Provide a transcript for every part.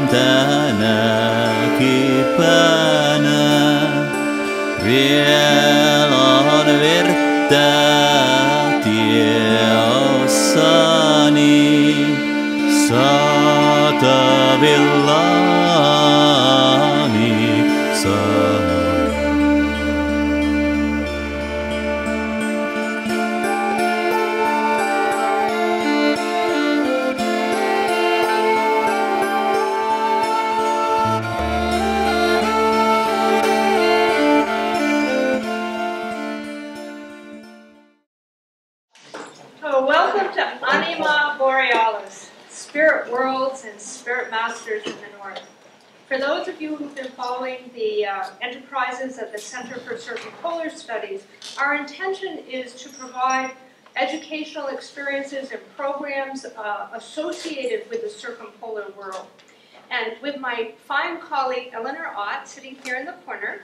Rintana kipana Vielon virta tieossani Saatavillani sanoja. Welcome to Anima Borealis, spirit worlds and spirit masters in the north. For those of you who've been following the enterprises of the Center for Circumpolar Studies, our intention is to provide educational experiences and programs associated with the circumpolar world. And with my fine colleague Eleanor Ott sitting here in the corner,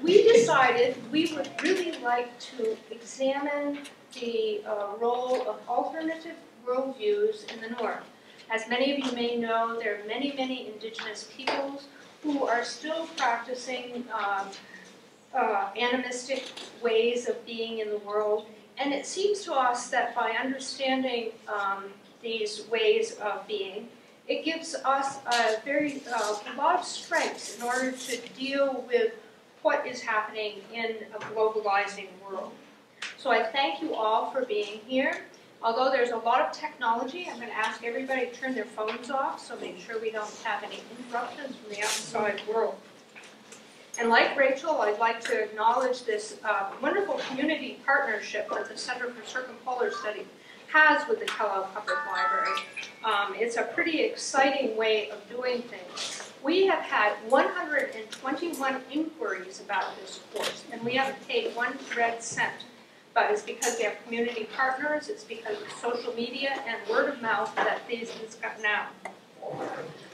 we decided we would really like to examine the role of alternative worldviews in the north. As many of you may know, there are many, many indigenous peoples who are still practicing animistic ways of being in the world. And it seems to us that by understanding these ways of being, it gives us a lot of strengths in order to deal with what is happening in a globalizing world. So I thank you all for being here. Although there's a lot of technology, I'm going to ask everybody to turn their phones off, so make sure we don't have any interruptions from the outside world. And like Rachel, I'd like to acknowledge this wonderful community partnership that the Center for Circumpolar Studies has with the Kellogg-Hubbard Library. It's a pretty exciting way of doing things. We have had 121 inquiries about this course, and we haven't paid one red cent. But it's because we have community partners, it's because of social media and word of mouth that these has gotten out.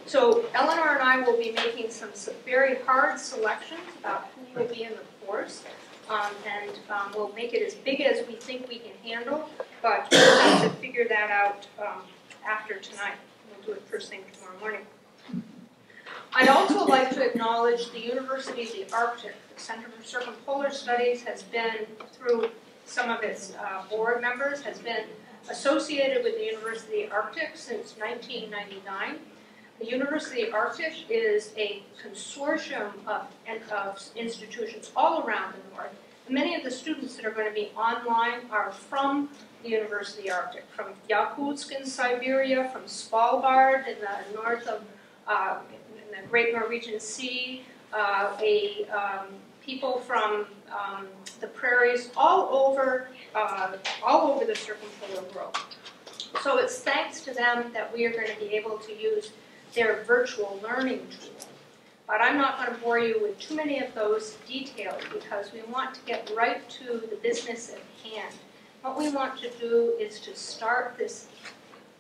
So Eleanor and I will be making some very hard selections about who will be in the course, and we'll make it as big as we think we can handle, but we'll have to figure that out after tonight. We'll do it first thing tomorrow morning. I'd also like to acknowledge the University of the Arctic. The Center for Circumpolar Studies has been, through some of its board members, has been associated with the University of the Arctic since 1999. The University of the Arctic is a consortium of institutions all around the north. And many of the students that are going to be online are from the University of the Arctic, from Yakutsk in Siberia, from Svalbard in the north of in the Great Norwegian Sea, people from the prairies all over the circumpolar world. So it's thanks to them that we are going to be able to use their virtual learning tool. But I'm not going to bore you with too many of those details because we want to get right to the business at hand. What we want to do is to start this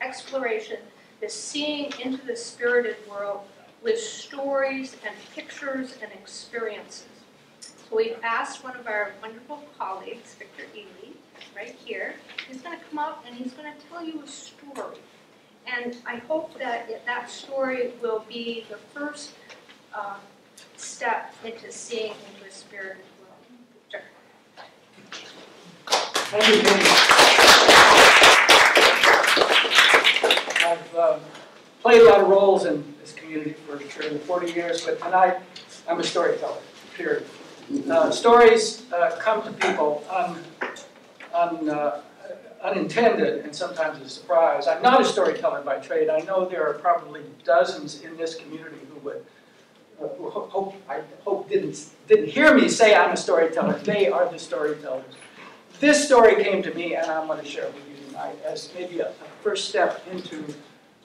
exploration, this seeing into the spirited world with stories and pictures and experiences. So we've asked one of our wonderful colleagues, Victor Ely, right here. He's going to come up and he's going to tell you a story. And I hope that that story will be the first step into seeing into a spirited world. Victor. Thank you, Katie. I've played a lot of roles in this community for 40 years, but tonight I'm a storyteller, period. Stories come to people unintended and sometimes a surprise. I'm not a storyteller by trade. I know there are probably dozens in this community who would didn't hear me say I'm a storyteller. They are the storytellers. This story came to me, and I'm going to share it with you tonight as maybe a first step into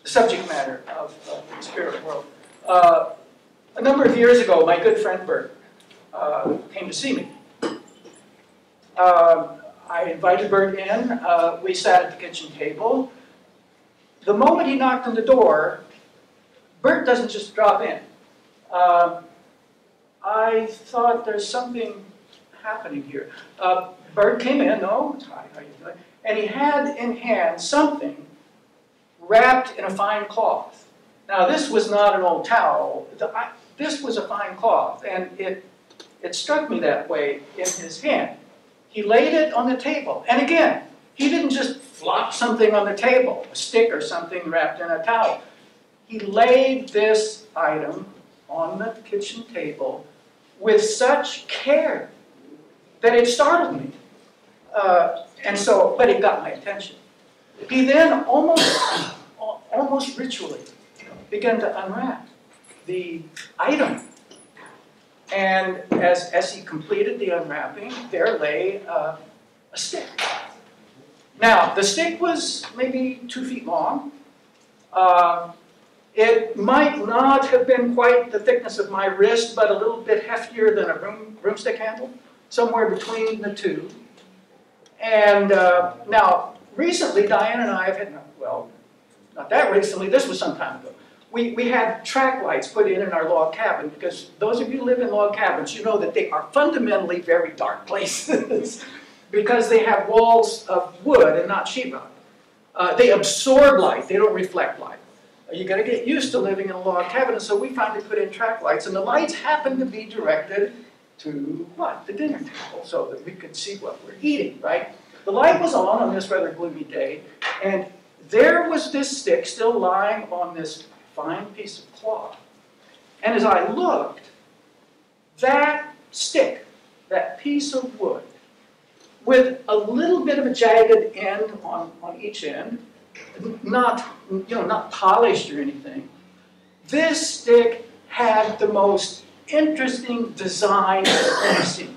the subject matter of the spirit world. A number of years ago, my good friend Bert came to see me. I invited Bert in. We sat at the kitchen table. The moment he knocked on the door, Bert doesn't just drop in. I thought there's something happening here. Bert came in. Oh, hi, how you doing? And he had in hand something wrapped in a fine cloth. Now, this was not an old towel. This was a fine cloth, and it struck me that way in his hand. He laid it on the table, and again, he didn't just flop something on the table, a stick or something wrapped in a towel. He laid this item on the kitchen table with such care that it startled me. But it got my attention. He then almost ritually began to unwrap the item. And as he completed the unwrapping, there lay a stick. Now, the stick was maybe 2 feet long. It might not have been quite the thickness of my wrist, but a little bit heftier than a broomstick handle, somewhere between the two. And now, recently, Diane and I have had, well, not that recently, this was some time ago. We had track lights put in our log cabin, because those of you who live in log cabins, you know that they are fundamentally very dark places because they have walls of wood and not sheetrock. They absorb light, they don't reflect light. You got to get used to living in a log cabin, and so we finally put in track lights, and the lights happen to be directed to what? The dinner table, so that we could see what we're eating, right? The light was on this rather gloomy day, and there was this stick still lying on this fine piece of cloth. And as I looked, that stick, that piece of wood, with a little bit of a jagged end on each end, not polished or anything, this stick had the most interesting design I've ever seen.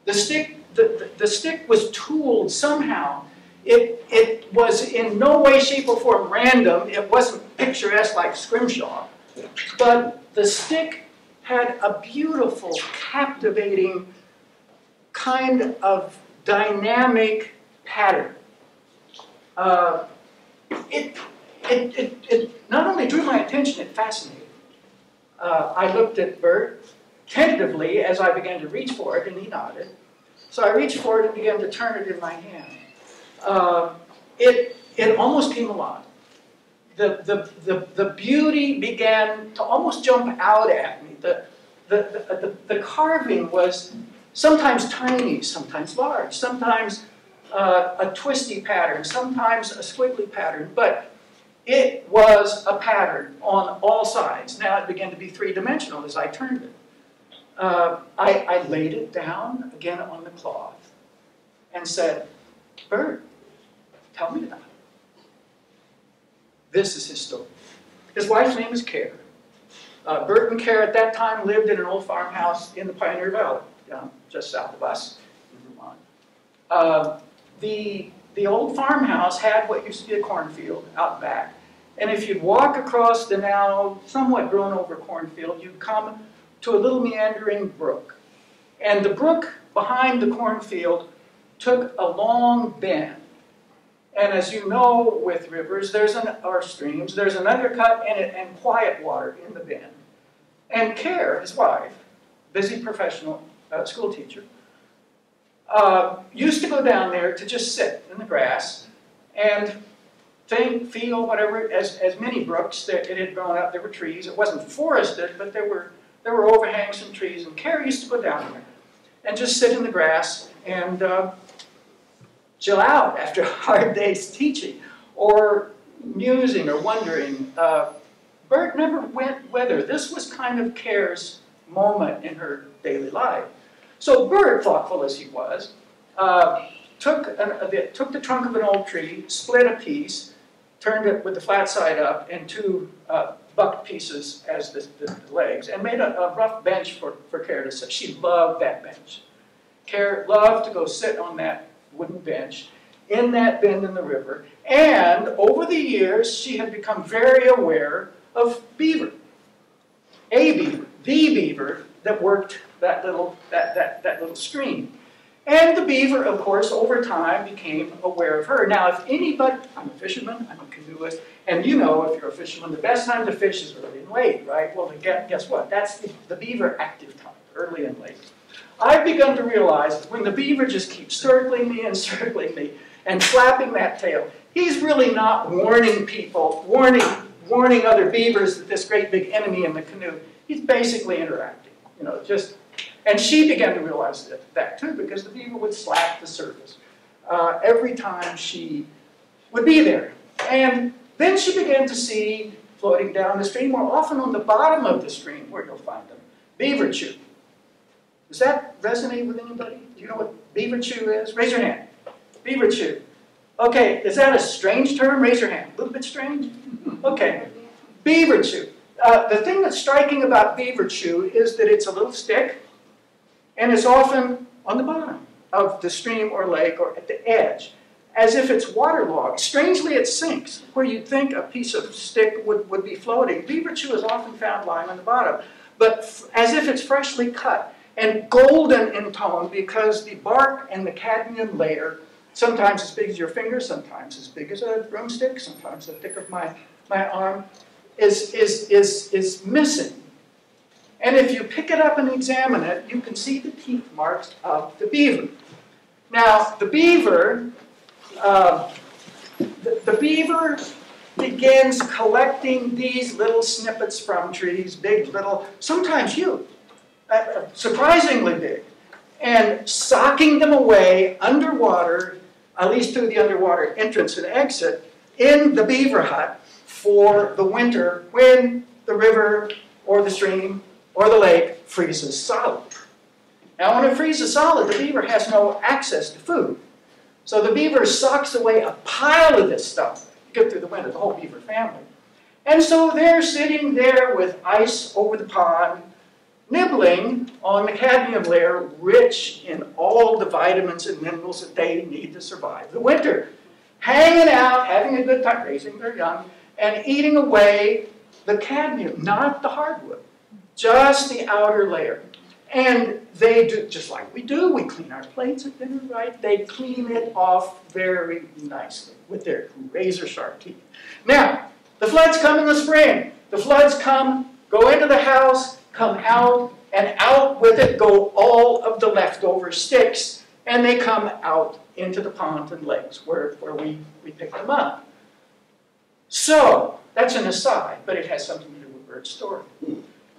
The stick was tooled somehow. It was in no way, shape, or form random. It wasn't picturesque like scrimshaw. But the stick had a beautiful, captivating kind of dynamic pattern. It not only drew my attention, it fascinated me. I looked at Bert tentatively as I began to reach for it, and he nodded. So I reached for it and began to turn it in my hand. It almost came alive. The beauty began to almost jump out at me. The carving was sometimes tiny, sometimes large, sometimes a twisty pattern, sometimes a squiggly pattern, but it was a pattern on all sides. Now it began to be three-dimensional as I turned it. I laid it down again on the cloth and said, Bert, tell me about it. This is his story. His wife's name is Care. Bert and Care at that time lived in an old farmhouse in the Pioneer Valley, just south of us in Vermont. The old farmhouse had what used to be a cornfield out back. And if you'd walk across the now somewhat grown over cornfield, you'd come to a little meandering brook. And the brook behind the cornfield took a long bend. And as you know with rivers, or streams, there's an undercut and quiet water in the bend. And Care, his wife, busy professional school teacher, used to go down there to just sit in the grass and think, feel, whatever, as many brooks that it had grown up. There were trees. It wasn't forested, but there were overhangs and trees. And Care used to go down there and just sit in the grass and chill out after a hard day's teaching or musing or wondering. Bert never went whether. This was kind of Care's moment in her daily life. So Bert, thoughtful as he was, took the trunk of an old tree, split a piece, turned it with the flat side up, and two bucked pieces as the legs, and made a rough bench for Care to sit. She loved that bench. Care loved to go sit on that wooden bench in that bend in the river, and over the years she had become very aware of beaver. The beaver that worked that little stream. And the beaver, of course, over time became aware of her. Now, if anybody, I'm a fisherman, I'm a canoeist, and you know if you're a fisherman, the best time to fish is early and late, right? Well, guess what? That's the beaver active time, early and late. I've begun to realize that when the beaver just keeps circling me and flapping that tail, he's really not warning warning other beavers that this great big enemy in the canoe, he's basically interacting, you know, just, and she began to realize that too, because the beaver would slap the surface every time she would be there. And then she began to see, floating down the stream, more often on the bottom of the stream, where you'll find them, beaver chew. Does that resonate with anybody? Do you know what beaver chew is? Raise your hand. Beaver chew. Okay, is that a strange term? Raise your hand. A little bit strange? Okay. Beaver chew. The thing that's striking about beaver chew is that it's a little stick, and it's often on the bottom of the stream or lake or at the edge, as if it's waterlogged. Strangely, it sinks. Where you'd think a piece of stick would be floating, beaver chew is often found lying on the bottom, but as if it's freshly cut and golden in tone, because the bark and the cadmium layer, sometimes as big as your finger, sometimes as big as a broomstick, sometimes the thick of my arm, is missing. And if you pick it up and examine it, you can see the teeth marks of the beaver. Now, the beaver begins collecting these little snippets from trees, big, little, sometimes huge, surprisingly big, and socking them away underwater, at least through the underwater entrance and exit, in the beaver hut for the winter when the river or the stream or the lake freezes solid. Now, when it freezes solid, the beaver has no access to food. So the beaver socks away a pile of this stuff to get through the winter, the whole beaver family. And so they're sitting there with ice over the pond, nibbling on the cadmium layer, rich in all the vitamins and minerals that they need to survive the winter. Hanging out, having a good time, raising their young, and eating away the cadmium, not the hardwood, just the outer layer. And they do, just like we do, we clean our plates at dinner, right? They clean it off very nicely with their razor-sharp teeth. Now, the floods come in the spring. The floods come, go into the house, come out, and out with it go all of the leftover sticks, and they come out into the ponds and lakes where we pick them up. So, that's an aside, but it has something to do with Bert's story.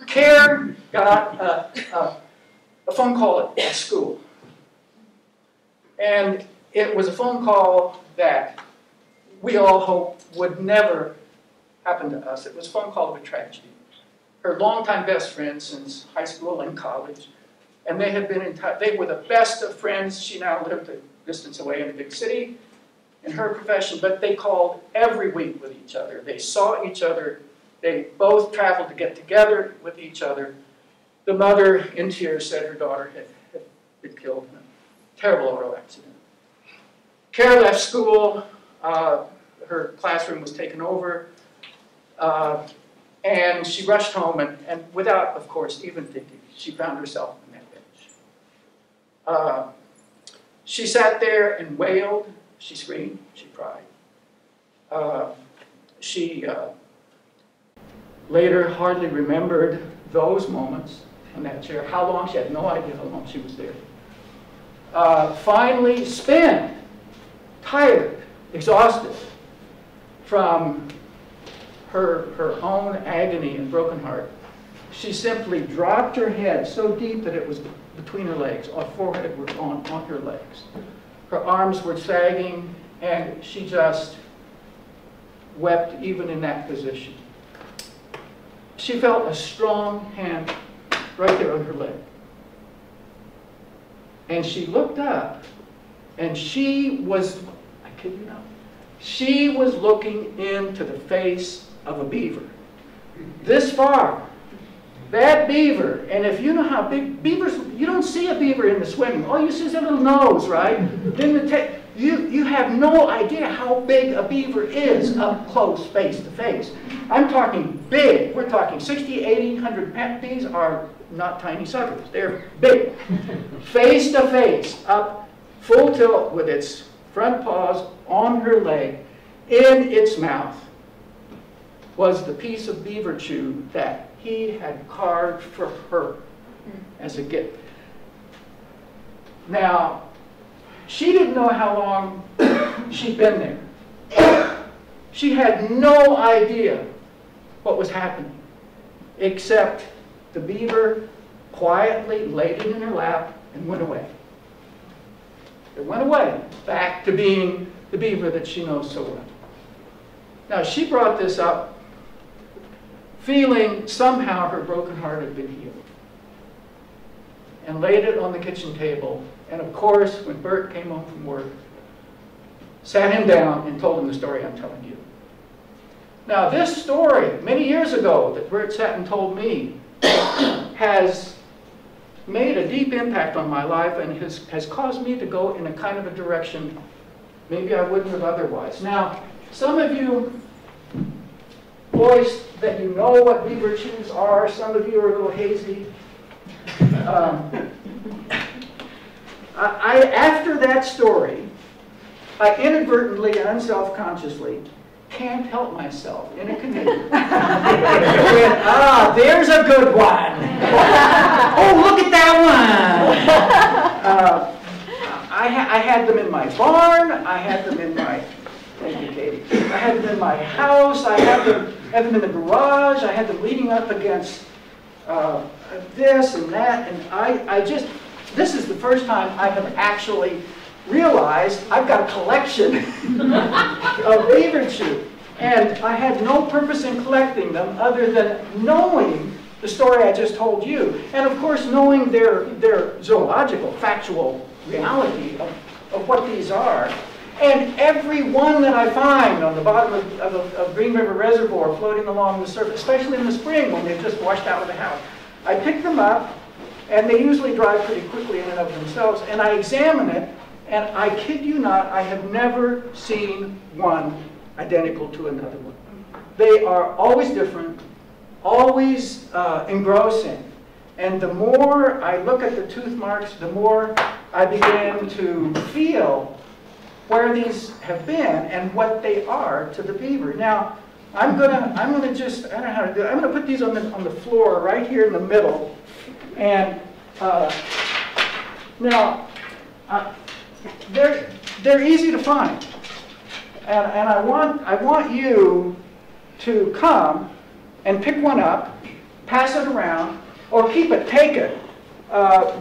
Care got a phone call at school. And it was a phone call that we all hope would never happen to us. It was a phone call of a tragedy. Her longtime best friend since high school and college, and they had been in touch. They were the best of friends. She now lived a distance away in a big city in her profession, but they called every week with each other. They saw each other. They both traveled to get together with each other. The mother, in tears, said her daughter had been killed in a terrible auto accident. Cara left school. Her classroom was taken over. And she rushed home, and without, of course, even thinking, she found herself on that bench. She sat there and wailed. She screamed. She cried. She later hardly remembered those moments on that chair. How long? She had no idea how long she was there. Finally, spent, tired, exhausted from her own agony and broken heart, she simply dropped her head so deep that it was between her legs. Her forehead was on her legs. Her arms were sagging, and she just wept even in that position. She felt a strong hand right there on her leg. And she looked up, and she was, I kid you not, she was looking into the face of a beaver. This far. That beaver, and if you know how big beavers, you don't see a beaver in the swimming. All you see is a little nose, right? Then you have no idea how big a beaver is up close, face to face. I'm talking big. We're talking 60, 80, 100 pounds. These are not tiny suckers. They're big. Face to face, up full tilt with its front paws on her leg, in its mouth was the piece of beaver chew that he had carved for her as a gift. Now, she didn't know how long she'd been there. She had no idea what was happening, except the beaver quietly laid it in her lap and went away. It went away, back to being the beaver that she knows so well. Now, she brought this up feeling somehow her broken heart had been healed, and laid it on the kitchen table. And of course, when Bert came home from work, sat him down and told him the story I'm telling you. Now, this story, many years ago, that Bert sat and told me, has made a deep impact on my life and has caused me to go in a kind of a direction maybe I wouldn't have otherwise. Now, some of you voiced that you know what beaver chews are. Some of you are a little hazy. After that story, I inadvertently and unself-consciously can't help myself in a canoe. There's a good one. Oh, look at that one. I had them in my barn. I had them in my, thank you, Katie. I had them in my house. I had them in the garage. I had them leaning up against this and that. And I just, this is the first time I have actually realized I've got a collection of beaver chew. And I had no purpose in collecting them other than knowing the story I just told you. And of course, knowing their zoological, factual reality of what these are. And every one that I find on the bottom of Green River Reservoir floating along the surface, especially in the spring when they've just washed out of the house, I pick them up, and they usually dry pretty quickly in and of themselves, and I examine it, and I kid you not, I have never seen one identical to another one. They are always different, always engrossing. And the more I look at the tooth marks, the more I begin to feel where these have been and what they are to the beaver. Now, I'm gonna just, I don't know how to do it. I'm gonna put these on the floor right here in the middle. And now, they're easy to find. And I want you to come and pick one up, pass it around, or keep it, take it.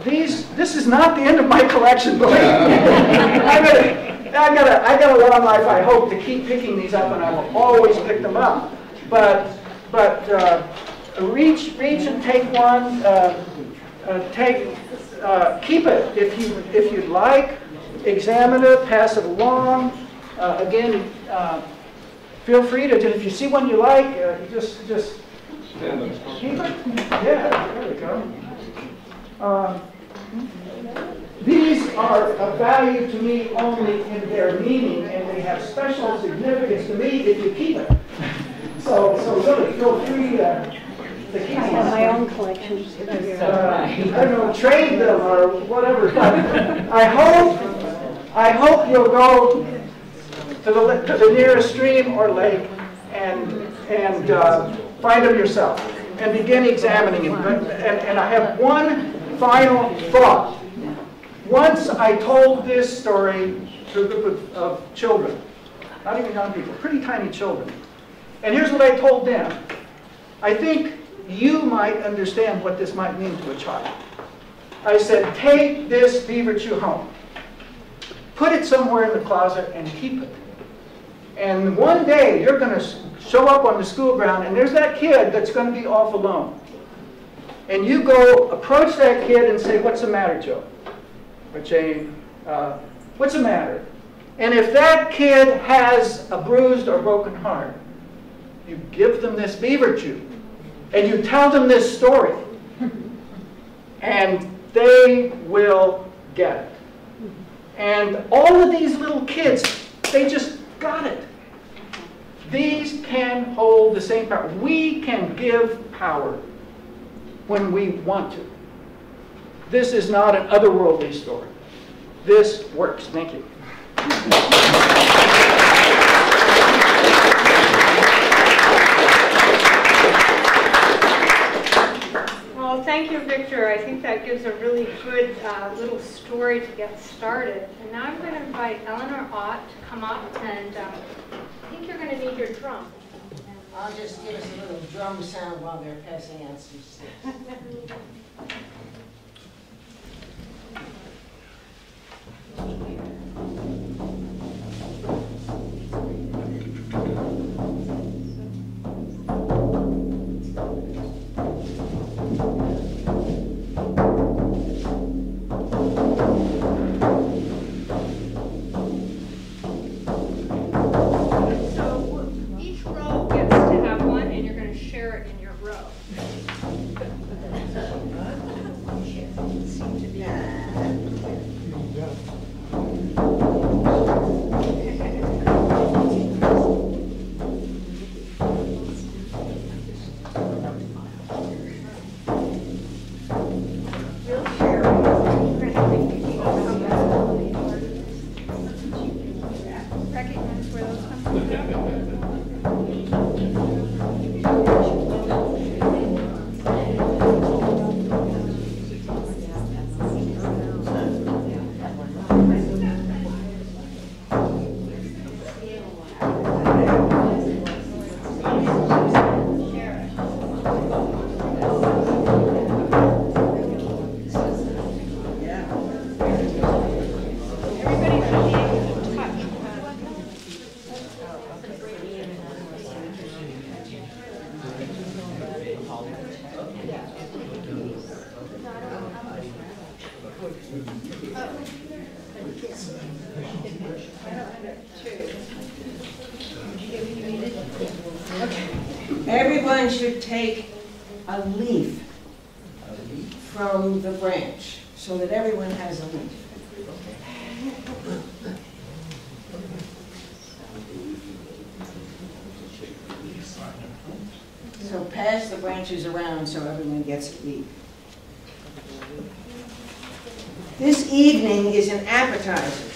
This is not the end of my collection, believe me. I got a long life, I hope, to keep picking these up, and I will always pick them up. But reach and take one. Keep it if you'd like. Examine it, pass it along. Again, feel free to, if you see one you like, just keep it. Yeah, there we go. These are of value to me only in their meaning, and they have special significance to me if you keep it. So really, feel free to keep them. I have my own collection. I don't know, trade them or whatever. But I hope you'll go to the nearest stream or lake and find them yourself and begin examining it. And I have one final thought. Once I told this story to a group of children, not even young people, pretty tiny children. And here's what I told them. I think you might understand what this might mean to a child. I said, take this beaver chew home. Put it somewhere in the closet and keep it. And one day you're going to show up on the school ground and there's that kid that's going to be off alone. And you go approach that kid and say, what's the matter, Joe? Or Jane, what's the matter? And if that kid has a bruised or broken heart, you give them this beaver chew. And you tell them this story. And they will get it. And all of these little kids, they just got it. These can hold the same power. We can give power when we want to. This is not an otherworldly story. This works. Thank you. Well, thank you, Victor. I think that gives a really good little story to get started. And now I'm going to invite Eleanor Ott to come up, and I think you're going to need your drum. I'll just give us a little drum sound while they're passing out some sticks. Everyone should take a leaf from the branch so that everyone has a leaf. So pass the branches around so everyone gets a leaf. This evening is an appetizer,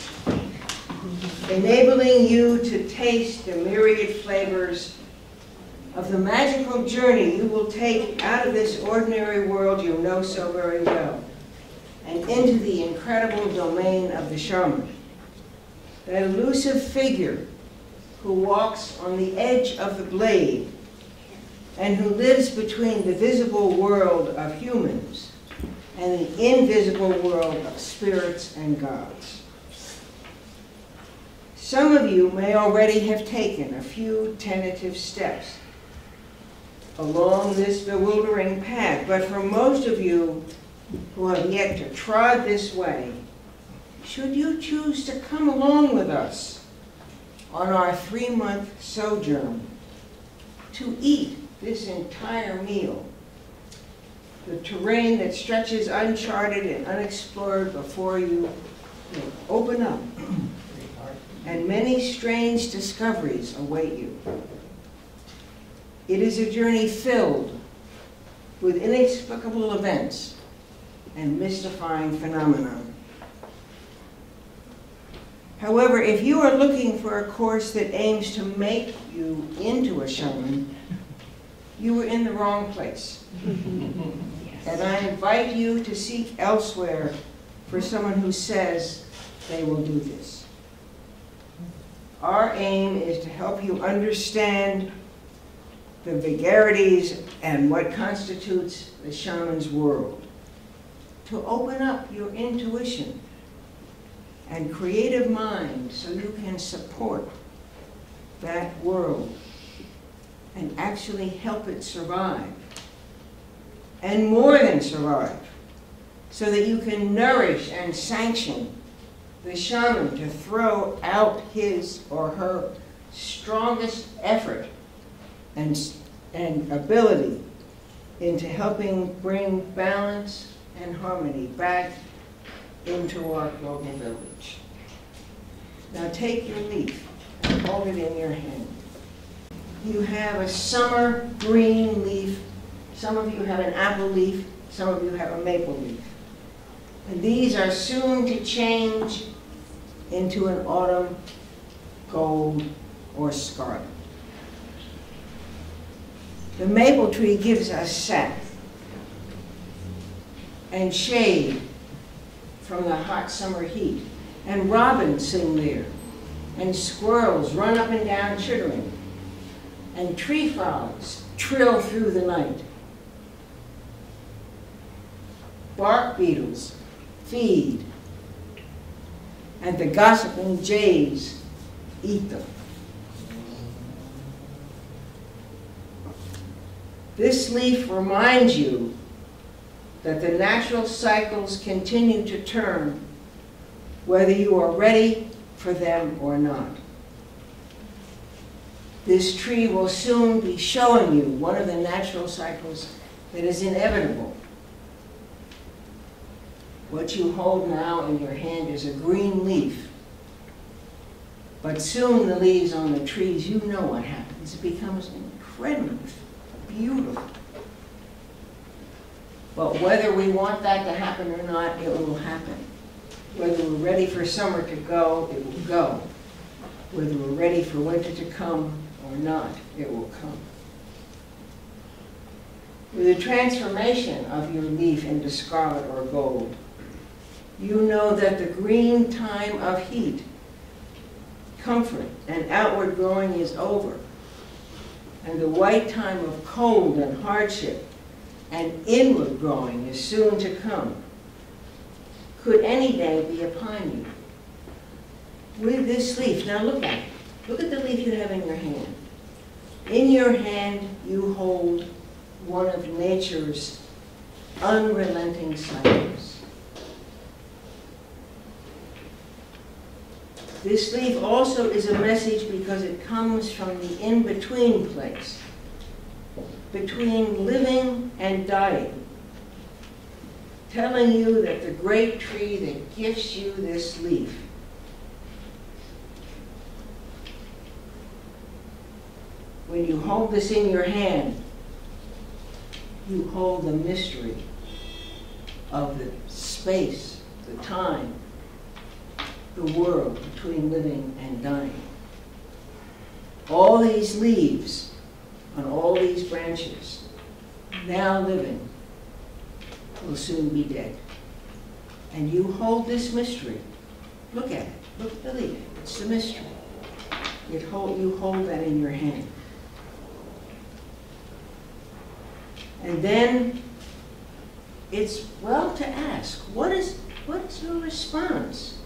enabling you to taste the myriad flavors of the magical journey you will take out of this ordinary world you know so very well and into the incredible domain of the shaman, that elusive figure who walks on the edge of the blade and who lives between the visible world of humans and the invisible world of spirits and gods. Some of you may already have taken a few tentative steps along this bewildering path, but for most of you who have yet to trod this way, should you choose to come along with us on our 3-month sojourn to eat this entire meal, the terrain that stretches uncharted and unexplored before you will open up, and many strange discoveries await you. It is a journey filled with inexplicable events and mystifying phenomena. However, if you are looking for a course that aims to make you into a shaman, you are in the wrong place. And I invite you to seek elsewhere for someone who says they will do this. Our aim is to help you understand the vagaries and what constitutes the shaman's world, to open up your intuition and creative mind so you can support that world and actually help it survive, and more than survive, so that you can nourish and sanction the shaman to throw out his or her strongest effort and ability into helping bring balance and harmony back into our global village. Now take your leaf and hold it in your hand. You have a summer green leaf. Some of you have an apple leaf. Some of you have a maple leaf. And these are soon to change into an autumn gold or scarlet. The maple tree gives us sap and shade from the hot summer heat. And robins sing there, and squirrels run up and down chittering. and tree frogs trill through the night. Bark beetles feed, and the gossiping jays eat them. This leaf reminds you that the natural cycles continue to turn whether you are ready for them or not. This tree will soon be showing you one of the natural cycles that is inevitable. What you hold now in your hand is a green leaf. But soon the leaves on the trees, you know what happens. It becomes incredibly beautiful. But whether we want that to happen or not, it will happen. Whether we're ready for summer to go, it will go. Whether we're ready for winter to come or not, it will come. With the transformation of your leaf into scarlet or gold, you know that the green time of heat, comfort, and outward growing is over, and the white time of cold and hardship and inward growing is soon to come. Could any day be upon you? With this leaf, now look at it. Look at the leaf you have in your hand. In your hand, you hold one of nature's unrelenting cycles. This leaf also is a message because it comes from the in-between place, between living and dying, telling you that the great tree that gives you this leaf when you hold this in your hand, you hold the mystery of the space, the time, the world between living and dying. All these leaves on all these branches, now living, will soon be dead. And you hold this mystery. Look at it. Look at the leaf. It's the mystery. You hold that in your hand. And then it's well to ask, what is your response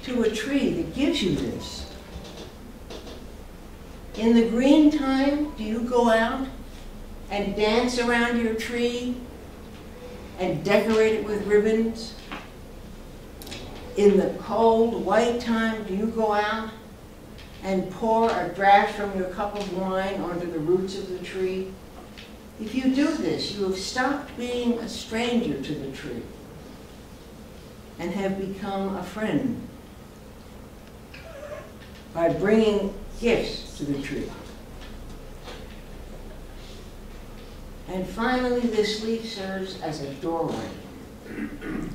to a tree that gives you this? In the green time, do you go out and dance around your tree and decorate it with ribbons? In the cold, white time, do you go out and pour a draught from your cup of wine onto the roots of the tree? If you do this, you have stopped being a stranger to the tree and have become a friend by bringing gifts to the tree. And finally, this leaf serves as a doorway,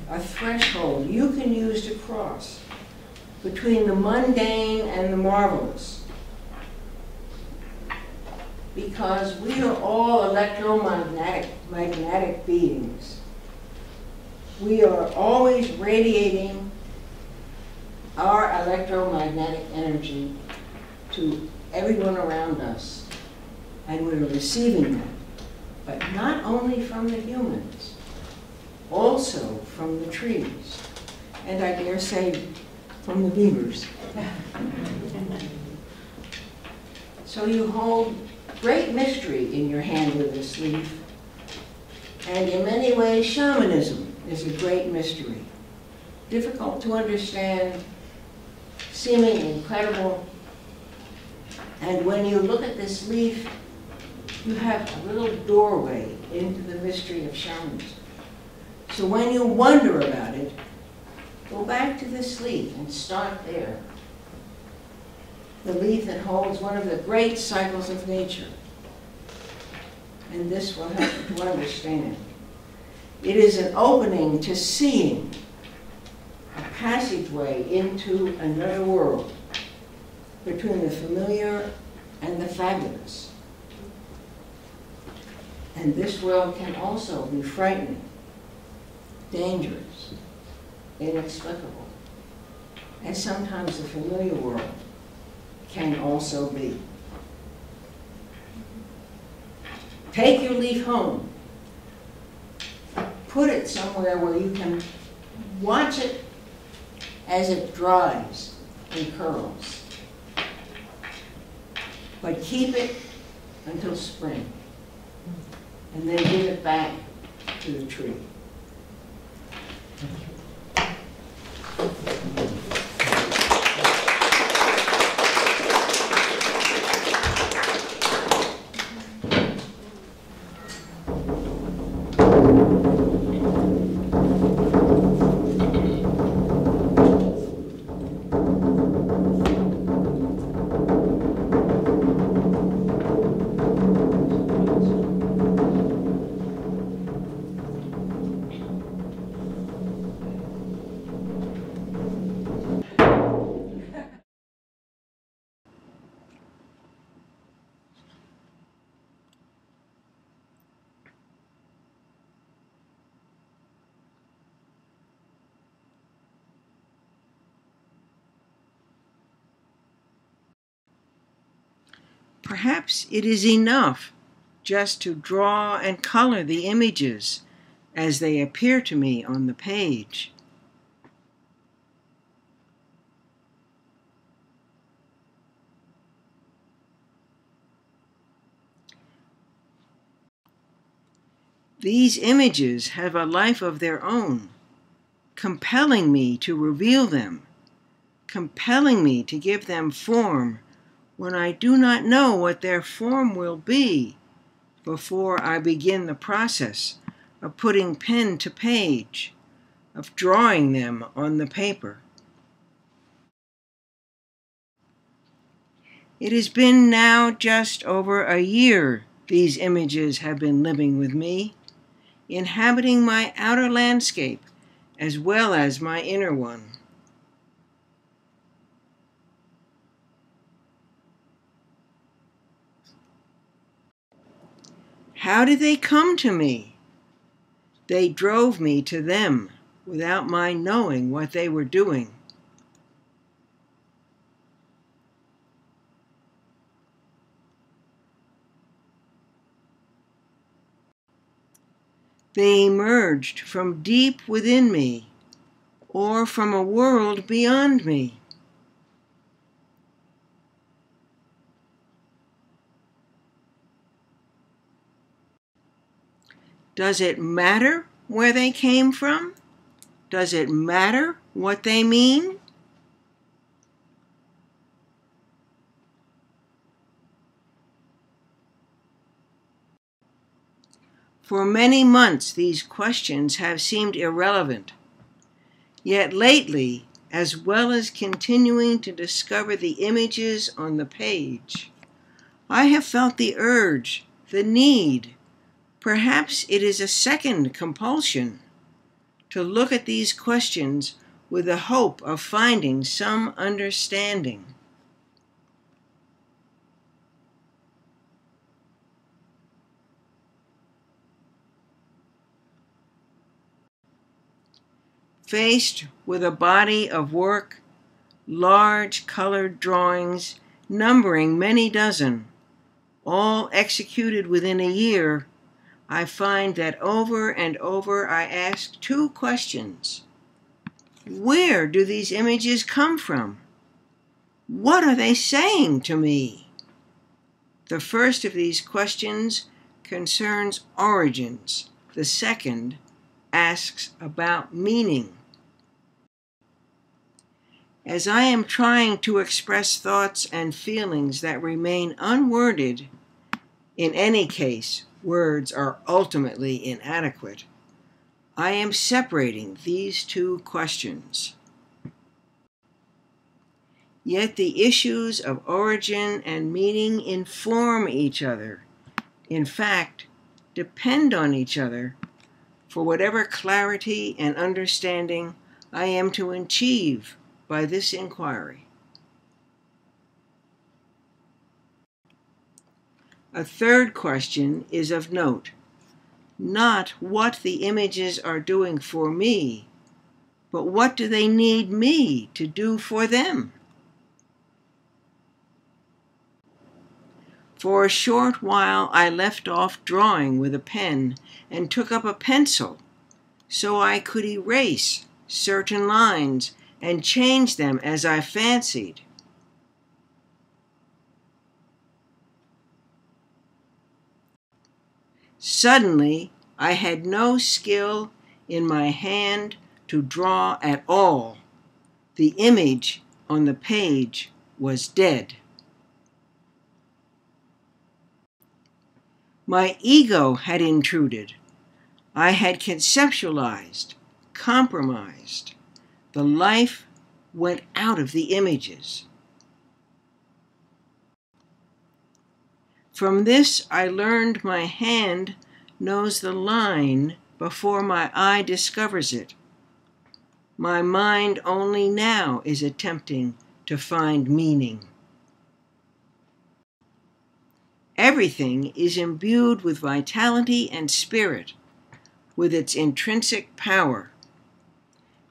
a threshold you can use to cross between the mundane and the marvelous. Because we are all electromagnetic beings. We are always radiating our electromagnetic energy to everyone around us, and we're receiving that, but not only from the humans, also from the trees, and I dare say from the beavers. So you hold great mystery in your hand with this leaf, and in many ways shamanism is a great mystery. Difficult to understand, seeming incredible, and when you look at this leaf, you have a little doorway into the mystery of shamanism. So when you wonder about it, go back to this leaf and start there. The leaf that holds one of the great cycles of nature. And this will help you to understand. It is an opening to seeing, a passageway into another world between the familiar and the fabulous. And this world can also be frightening, dangerous, inexplicable, as sometimes the familiar world can also be. Take your leaf home. Put it somewhere where you can watch it as it dries and curls. But keep it until spring, and then give it back to the tree. Perhaps it is enough just to draw and color the images as they appear to me on the page. These images have a life of their own, compelling me to reveal them, compelling me to give them form when I do not know what their form will be before I begin the process of putting pen to page, of drawing them on the paper. It has been now just over a year these images have been living with me, inhabiting my outer landscape as well as my inner one. How did they come to me? They drove me to them without my knowing what they were doing. They emerged from deep within me or from a world beyond me. Does it matter where they came from? Does it matter what they mean? For many months, these questions have seemed irrelevant. Yet lately, as well as continuing to discover the images on the page, I have felt the urge, the need, perhaps it is a second compulsion, to look at these questions with the hope of finding some understanding. Faced with a body of work, large colored drawings numbering many dozen, all executed within a year, I find that over and over I ask two questions. Where do these images come from? What are they saying to me? The first of these questions concerns origins. The second asks about meaning. As I am trying to express thoughts and feelings that remain unworded, in any case, words are ultimately inadequate, I am separating these two questions. Yet the issues of origin and meaning inform each other, in fact, depend on each other for whatever clarity and understanding I am to achieve by this inquiry. A third question is of note, not what the images are doing for me, but what do they need me to do for them? For a short while I left off drawing with a pen and took up a pencil so I could erase certain lines and change them as I fancied. Suddenly, I had no skill in my hand to draw at all. The image on the page was dead. My ego had intruded. I had conceptualized, compromised. The life went out of the images. From this, I learned my hand knows the line before my eye discovers it. My mind only now is attempting to find meaning. Everything is imbued with vitality and spirit, with its intrinsic power.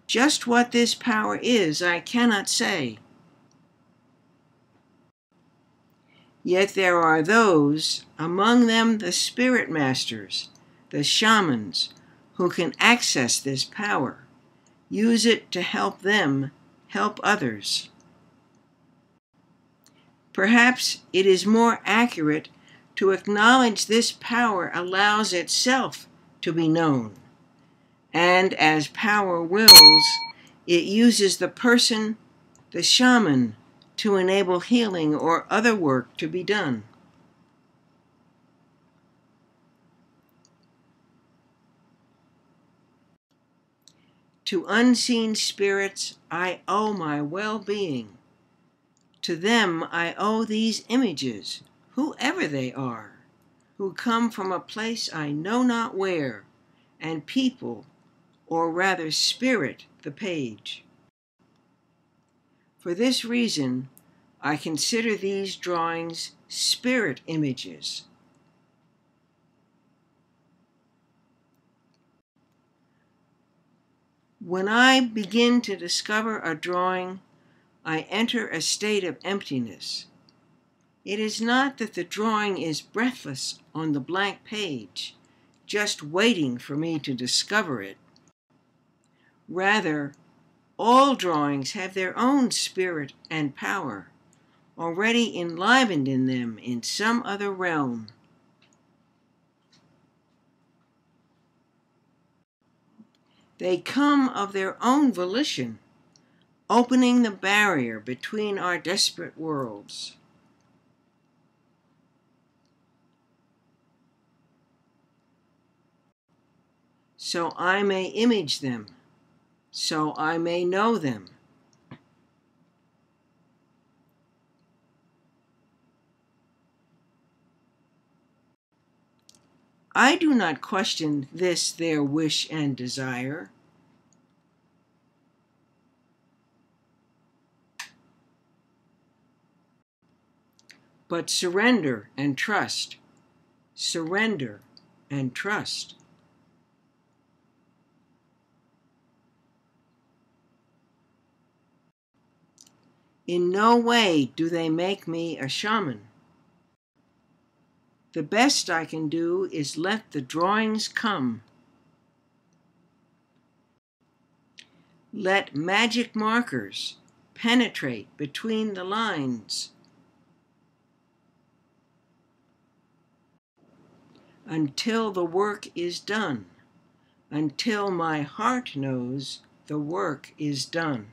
Just what this power is, I cannot say. Yet there are those, among them the spirit masters, the shamans, who can access this power, use it to help them help others. Perhaps it is more accurate to acknowledge this power allows itself to be known, and as power wills, it uses the person, the shaman, to enable healing or other work to be done. To unseen spirits, I owe my well-being. To them I owe these images, whoever they are, who come from a place I know not where, and people, or rather spirit, the page. For this reason, I consider these drawings spirit images. When I begin to discover a drawing, I enter a state of emptiness. It is not that the drawing is breathless on the blank page, just waiting for me to discover it. Rather, all drawings have their own spirit and power, already enlivened in them in some other realm. They come of their own volition, opening the barrier between our desperate worlds. So I may image them, so I may know them. I do not question this their wish and desire. But surrender and trust. Surrender and trust. In no way do they make me a shaman. The best I can do is let the drawings come. Let magic markers penetrate between the lines until the work is done, until my heart knows the work is done.